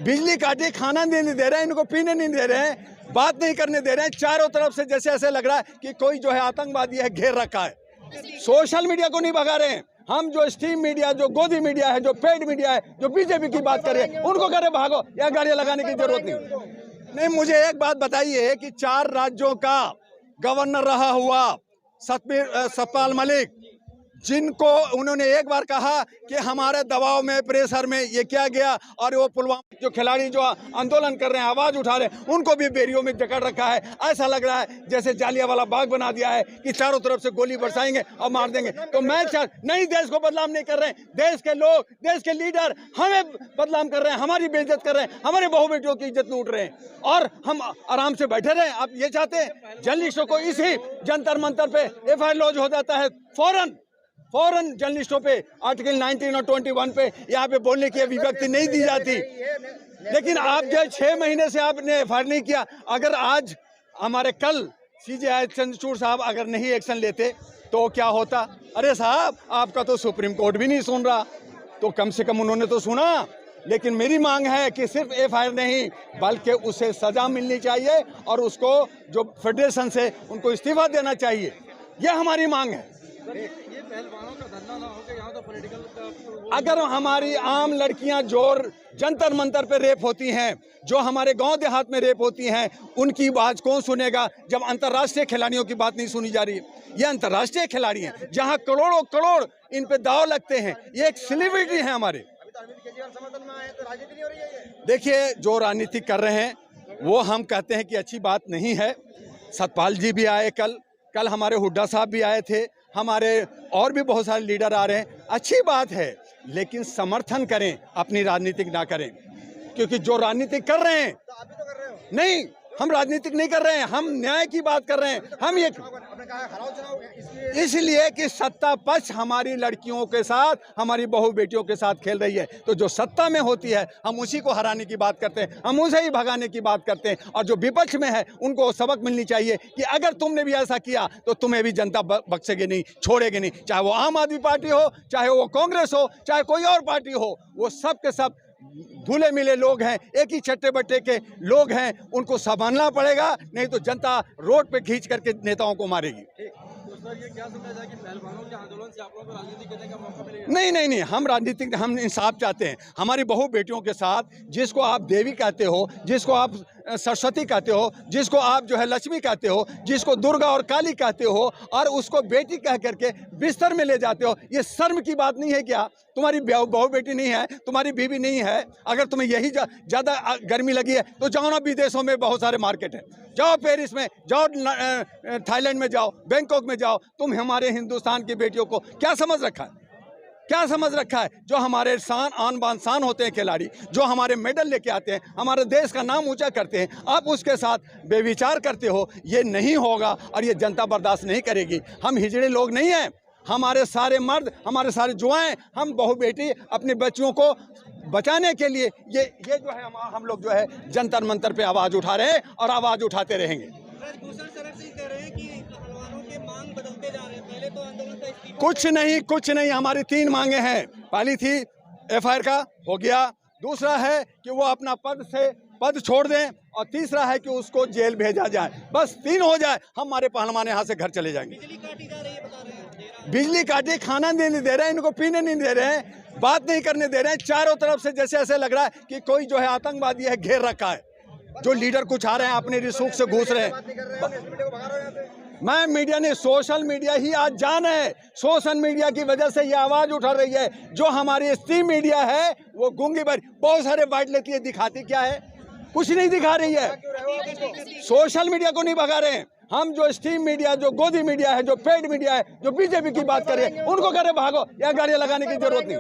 बिजली काटी, खाना नहीं दे रहे हैं, इनको पीने नहीं दे रहे हैं, बात नहीं करने दे रहे हैं। चारों तरफ से जैसे ऐसे लग रहा है कि कोई जो है आतंकवादी है, घेर रखा है। सोशल मीडिया को नहीं भगा रहे हैं हम, जो स्ट्रीम मीडिया, जो गोदी मीडिया है, जो पेड मीडिया है, जो बीजेपी की बात कर रहे हैं, उनको कह रहे भागो, या गाड़ियां लगाने की जरूरत नहीं। मुझे एक बात बताइए कि 4 राज्यों का गवर्नर रहा हुआ सतपाल मलिक, जिनको उन्होंने एक बार कहा कि हमारे दबाव में, प्रेशर में ये क्या गया, और वो पुलवामा जो खिलाड़ी जो आंदोलन कर रहे हैं, आवाज उठा रहे हैं, उनको भी बेरियों में जकड़ रखा है। ऐसा लग रहा है जैसे जालियांवाला बाग बना दिया है कि चारों तरफ से गोली बरसाएंगे और मार देंगे। तो मैं नहीं, देश को बदनाम नहीं कर रहे हैं, देश के लोग, देश के लीडर हमें बदनाम कर रहे हैं, हमारी बेइज्जत कर रहे हैं, हमारे बहु बेटियों की इज्जत लूट रहे हैं, और हम आराम से बैठे रहे। आप ये चाहते हैं जर्नलिस्टों को इसी जंतर मंतर पे FIR लॉन्च हो जाता है, फौरन जर्नलिस्टों पे आर्टिकल 19 और 21 पे यहाँ पे बोलने की अभिव्यक्ति नहीं दी जाती। लेकिन आप जो 6 महीने से आपने FIR नहीं किया। अगर आज हमारे कल CJI चंद्रचूड़ साहब अगर नहीं एक्शन लेते तो क्या होता? अरे साहब, आपका तो सुप्रीम कोर्ट भी नहीं सुन रहा, तो कम से कम उन्होंने तो सुना। लेकिन मेरी मांग है कि सिर्फ FIR नहीं, बल्कि उसे सजा मिलनी चाहिए, और उसको जो फेडरेशन से उनको इस्तीफा देना चाहिए। यह हमारी मांग है। ये पहलवानों का धंधा ना हो के यहाँ तो पॉलिटिकल, अगर हमारी आम लड़कियां जो जंतर मंतर पे रेप होती हैं, जो हमारे गांव देहात में रेप होती हैं, उनकी बात कौन सुनेगा जब अंतर्राष्ट्रीय खिलाड़ियों की बात नहीं सुनी जा रही? ये अंतर्राष्ट्रीय खिलाड़ी हैं जहां करोड़ों करोड़ इन पे दाव लगते हैं। ये एक सेलिब्रिटी हैं हमारे। देखिए, जो राजनीति कर रहे हैं वो हम कहते हैं कि अच्छी बात नहीं है। सतपाल जी भी आए, कल हमारे हुड्डा साहब भी आए थे, हमारे और भी बहुत सारे लीडर आ रहे हैं। अच्छी बात है, लेकिन समर्थन करें, अपनी राजनीतिक ना करें, क्योंकि जो राजनीतिक कर रहे हैं, तो आप भी तो कर रहे हो। नहीं, हम राजनीतिक नहीं कर रहे हैं, हम न्याय की बात कर रहे हैं। हम ये इसलिए कि सत्ता पक्ष हमारी लड़कियों के साथ, हमारी बहू बेटियों के साथ खेल रही है, तो जो सत्ता में होती है हम उसी को हराने की बात करते हैं, हम उसे ही भगाने की बात करते हैं। और जो विपक्ष में है उनको सबक मिलनी चाहिए कि अगर तुमने भी ऐसा किया तो तुम्हें भी जनता बख्शेगी नहीं, छोड़ेगी नहीं। चाहे वो आम आदमी पार्टी हो, चाहे वो कांग्रेस हो, चाहे कोई और पार्टी हो, वो सब के सब धुले मिले लोग हैं, एक ही छट्टे बट्टे के लोग हैं। उनको संभालना पड़ेगा, नहीं तो जनता रोड पे खींच करके नेताओं को मारेगी। तो सर, ये क्या समझा जाए कि पहलवानों के आंदोलन से आप लोगों को राजनीति करने का मौका मिलेगा? नहीं, हम राजनीतिक, हम इंसाफ चाहते हैं। हमारी बहू बेटियों के साथ, जिसको आप देवी कहते हो, जिसको आप सरस्वती कहते हो, जिसको आप जो है लक्ष्मी कहते हो, जिसको दुर्गा और काली कहते हो, और उसको बेटी कह करके बिस्तर में ले जाते हो, ये शर्म की बात नहीं है क्या? तुम्हारी बहू बेटी नहीं है, तुम्हारी बीवी नहीं है? अगर तुम्हें यही ज़्यादा गर्मी लगी है तो जाओ ना, विदेशों में बहुत सारे मार्केट हैं, जाओ पेरिस में जाओ, थाईलैंड में जाओ, बैंकॉक में जाओ। तुम हमारे हिंदुस्तान की बेटियों को क्या समझ रखा है? क्या समझ रखा है? जो हमारे आन बान शान होते हैं खिलाड़ी, जो हमारे मेडल लेके आते हैं, हमारे देश का नाम ऊंचा करते हैं, आप उसके साथ बेविचार करते हो। ये नहीं होगा और ये जनता बर्दाश्त नहीं करेगी। हम हिजड़े लोग नहीं हैं, हमारे सारे मर्द, हमारे सारे जुआएं, हम बहू बेटी अपने बच्चियों को बचाने के लिए ये जो है हम लोग जो है जंतर मंतर पे आवाज़ उठा रहे हैं और आवाज़ उठाते रहेंगे। भूषण शरण सिंह कह रहे हैं कि पहलवानों के मांग बदलते जा रहे हैं। पहले तो आंदोलन का इस्तीफा, कुछ नहीं, हमारी 3 मांगे हैं। पहली थी FIR का, हो गया। दूसरा है कि वो अपना पद छोड़ दें, और तीसरा है कि उसको जेल भेजा जाए। बस 3 हो जाए, हमारे पहलवान यहाँ से घर चले जाएंगे। बिजली काटी जा रही है, बता रहे हैं। बिजली काटी, खाना नहीं दे रहे हैं, इनको पीने नहीं दे रहे हैं, बात नहीं करने दे रहे हैं। चारों तरफ से जैसे ऐसे लग रहा है कि कोई जो है आतंकवादी है, घेर रखा है। जो लीडर कुछ आ रहे हैं, अपने रिसूख से घुस रहे हैं। मैं मीडिया ने, सोशल मीडिया ही आज जान है। सोशल मीडिया की वजह से ये आवाज़ उठा रही है। जो हमारी स्ट्रीम मीडिया है वो गूंगी भरी, बहुत सारे बाइट लेती है, दिखाती क्या है? कुछ नहीं दिखा रही है। सोशल मीडिया को नहीं भगा रहे हैं हम, जो स्ट्रीम मीडिया, जो गोदी मीडिया है, जो पेड मीडिया है, जो बीजेपी की बात कर रहे हैं, उनको कह रहे भागो, या गाड़ियां लगाने की जरूरत नहीं।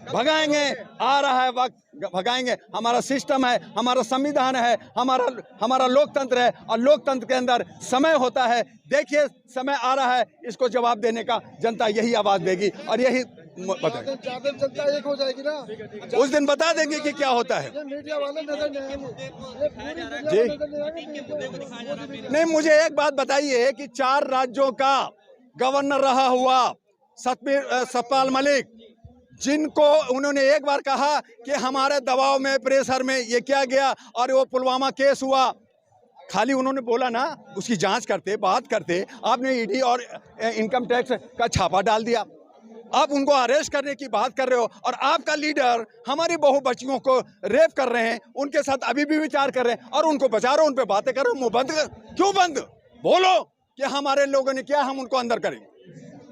भगाएंगे, आ रहा है वक्त, भगाएंगे। हमारा सिस्टम है, हमारा संविधान है, हमारा लोकतंत्र है, और लोकतंत्र के अंदर समय होता है। देखिए, समय आ रहा है, इसको जवाब देने का जनता यही आवाज़ देगी, और यही बताएगी। जनता एक हो जाएगी ना, उस दिन बता देंगे कि क्या होता है। मीडिया वाले नजर जी नहीं, मुझे एक बात बताइए कि 4 राज्यों का गवर्नर रहा हुआ सतपाल मलिक, जिनको उन्होंने एक बार कहा कि हमारे दबाव में, प्रेशर में ये क्या गया और वो पुलवामा केस हुआ, खाली उन्होंने बोला ना, उसकी जांच करते, बात करते, आपने ईडी और इनकम टैक्स का छापा डाल दिया। आप उनको अरेस्ट करने की बात कर रहे हो और आपका लीडर हमारी बहु बच्चियों को रेप कर रहे हैं, उनके साथ अभी भी विचार कर रहे हैं और उनको बचा रहे हो, उन पे बातें कर रहे हो। मुंह बंद कर, क्यों बंद? बोलो कि हमारे लोगों ने किया, हम उनको अंदर करेंगे।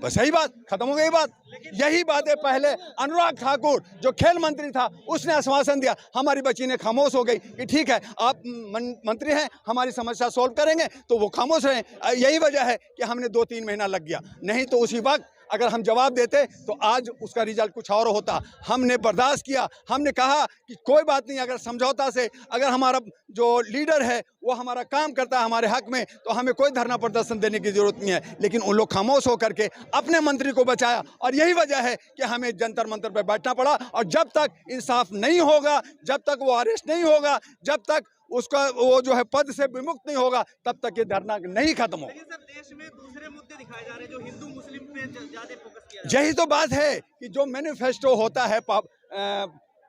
बस यही बात, खत्म हो गई बात। यही बात है। पहले अनुराग ठाकुर जो खेल मंत्री था, उसने आश्वासन दिया, हमारी बच्ची ने खामोश हो गई कि ठीक है आप मंत्री हैं, हमारी समस्या सॉल्व करेंगे, तो वो खामोश रहे। यही वजह है कि हमने 2-3 महीना लग गया, नहीं तो उसी वक्त अगर हम जवाब देते तो आज उसका रिजल्ट कुछ और होता। हमने बर्दाश्त किया, हमने कहा कि कोई बात नहीं, अगर समझौता से अगर हमारा जो लीडर है वो हमारा काम करता है हमारे हक में, तो हमें कोई धरना प्रदर्शन देने की जरूरत नहीं है। लेकिन उन लोग खामोश होकर के अपने मंत्री को बचाया और यही वजह है कि हमें जंतर मंतर पर बैठना पड़ा। और जब तक इंसाफ नहीं होगा, जब तक वो अरेस्ट नहीं होगा, जब तक उसका वो जो है पद से विमुक्त नहीं होगा, तब तक ये धरना नहीं खत्म होगा। लेकिन सर देश में दूसरे मुद्दे दिखाए जा रहे हैं जो हिंदू मुस्लिम पे ज्यादा फोकस किया जा यही तो बात है कि जो मैनिफेस्टो होता है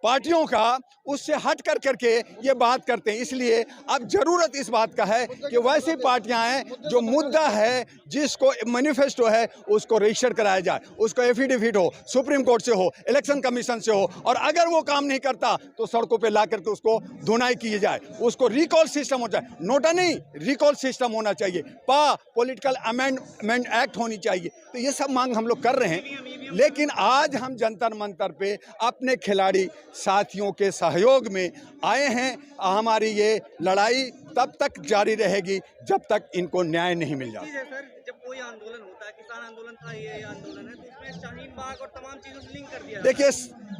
पार्टियों का, उससे हट कर करके ये बात करते हैं। इसलिए अब जरूरत इस बात का है कि वैसी पार्टियां हैं जो मुद्दा है, जिसको मैनिफेस्टो है, उसको रजिस्टर कराया जाए, उसको एफिडेविट हो, सुप्रीम कोर्ट से हो, इलेक्शन कमीशन से हो, और अगर वो काम नहीं करता तो सड़कों पे ला करके उसको धुनाई की जाए, उसको रिकॉल सिस्टम हो जाए। नोटा नहीं, रिकॉल सिस्टम होना चाहिए, पॉलिटिकल अमेंडमेंट एक्ट होनी चाहिए। तो ये सब मांग हम लोग कर रहे हैं। लेकिन आज हम जंतर मंतर पे अपने खिलाड़ी साथियों के सहयोग में आए हैं। हमारी ये लड़ाई तब तक जारी रहेगी जब तक इनको न्याय नहीं मिल जाता। सर जब कोई आंदोलन होता है, किसान आंदोलन था, ये आंदोलन है, तो उसमें शाहीन बाग और तमाम चीजों से लिंक कर दिया। देखिए,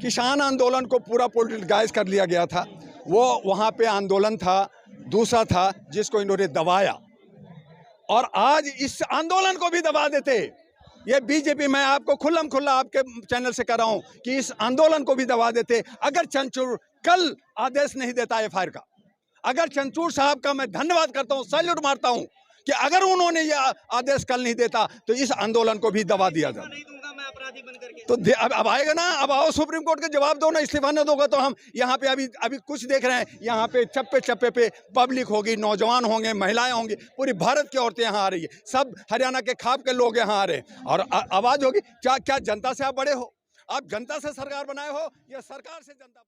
किसान आंदोलन को पूरा पॉलिटिकाइज कर लिया गया था। वो वहाँ पे आंदोलन था, दूसरा था जिसको इन्होंने दबाया, और आज इस आंदोलन को भी दबा देते। ये बीजेपी, मैं आपको खुल्लम खुल्ला आपके चैनल से कर रहा हूं कि इस आंदोलन को भी दबा देते। अगर चंद्रचूड़ कल आदेश नहीं देता एफआईआर का, अगर चंद्रचूड़ साहब का मैं धन्यवाद करता हूं, सैल्यूट मारता हूं कि अगर उन्होंने यह आदेश कल नहीं देता तो इस आंदोलन को भी दबा दिया जाता। नहीं दूंगा मैं अपराधी बन करके। तो अब आएगा ना, अब आओ सुप्रीम कोर्ट के जवाब दो ना। इस्तीफा न दोगा तो हम यहाँ पे अभी कुछ देख रहे हैं, यहाँ पे चप्पे चप्पे पे पब्लिक होगी, नौजवान होंगे, महिलाएं होंगी, पूरी भारत की औरतें यहाँ आ रही है, सब हरियाणा के खाप के लोग यहाँ आ रहे हैं और आवाज होगी। क्या जनता से आप बड़े हो? आप जनता से सरकार बनाए हो या सरकार से जनता?